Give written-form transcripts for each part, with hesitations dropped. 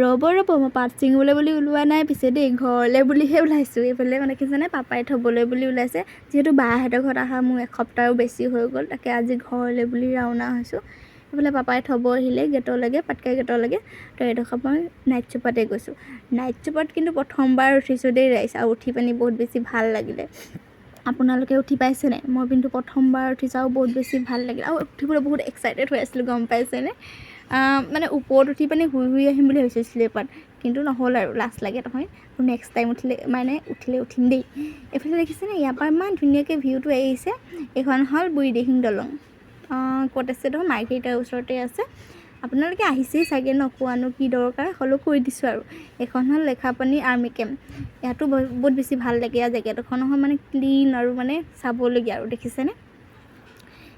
ৰ'ব মই পাত ছিঙিবলৈ বুলি ওলোৱা নাই পিছে দেই, ঘৰলৈ বুলিহে ওলাইছোঁ। এইফালে মানে দেখিছেনে পাপাই থ'বলৈ বুলি ওলাইছে, যিহেতু বাহঁতৰ ঘৰত অহা মোৰ এসপ্তাহৰো বেছি হৈ গ'ল, তাকে আজি ঘৰলৈ বুলি ৰাওনা হৈছোঁ। এইফালে পাপাই থ'ব আহিলে গেটলৈকে, পাটকাই গেটলৈকে। তো এইডোখৰ মই নাইট চুপাৰতে গৈছোঁ। নাইট চুপাৰত কিন্তু প্ৰথমবাৰ উঠিছোঁ দেই ৰাইজ, আৰু উঠি পিনি বহুত বেছি ভাল লাগিলে। আপোনালোকে উঠি পাইছে নাই? মই কিন্তু প্ৰথমবাৰ উঠিছোঁ আৰু বহুত বেছি ভাল লাগিল, আৰু উঠিবলৈ বহুত এক্সাইটেড হৈ আছিলোঁ, গম পাইছেনে? মানে ওপৰত উঠি পিনি শুই আহিম বুলি ভাবিছোঁ স্লিপাৰত, কিন্তু নহ'ল আৰু লাজ লাগে নহয়। নেক্সট টাইম উঠিলে উঠিম দেই। এইফালে দেখিছেনে ইয়াৰ পৰা ইমান ধুনীয়াকৈ ভিউটো আহিছে। এইখন হ'ল বুঢ়ীদিহিং দলং। ক'ত আছে দেখোন, মাৰ্ঘেৰিটাৰ ওচৰতে আছে। আপোনালোকে আহিছেই চাগে, নোকোৱানো কি দৰকাৰ, হ'লেও কৈ দিছোঁ আৰু। এইখন হ'ল লেখাপানী আৰ্মি কেম্প। ইয়াতো বহুত বেছি ভাল লাগে, ইয়াৰ জেগাডোখৰ নহয় মানে ক্লিন আৰু মানে চাবলগীয়া আৰু, দেখিছেনে?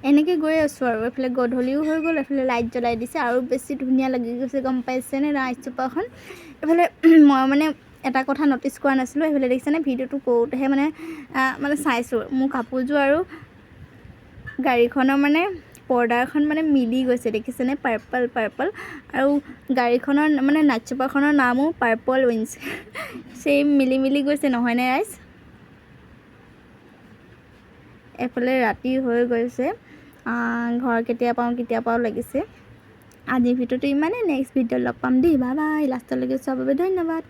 এনেকৈ গৈ আছোঁ আৰু এইফালে গধূলিও হৈ গ'ল, এইফালে লাইট জ্বলাই দিছে আৰু বেছি ধুনীয়া লাগি গৈছে, গম পাইছেনে নাইট চুপাৰখন। এইফালে মই মানে এটা কথা ন'টিচ কৰা নাছিলোঁ, এইফালে দেখিছেনে ভিডিঅ'টো কৰোঁতেহে মানে চাইছোঁ, মোৰ কাপোৰযোৰ আৰু গাড়ীখনৰ মানে পৰ্দাখন মানে মিলি গৈছে, দেখিছেনে? পাৰ্পল আৰু গাড়ীখনৰ মানে নাইট চুপাৰখনৰ নামো পাৰ্পল উইন্স। চেম মিলি গৈছে, নহয়নে ৰাইজ? এইফালে ৰাতি হৈ গৈছে, ঘৰ কেতিয়া পাওঁ লাগিছে। আজিৰ ভিডিঅ'টো ইমানেই, নেক্সট ভিডিঅ'ত লগ পাম দেই, বাই বাই। লাষ্টলৈকে চোৱাৰ বাবে ধন্যবাদ।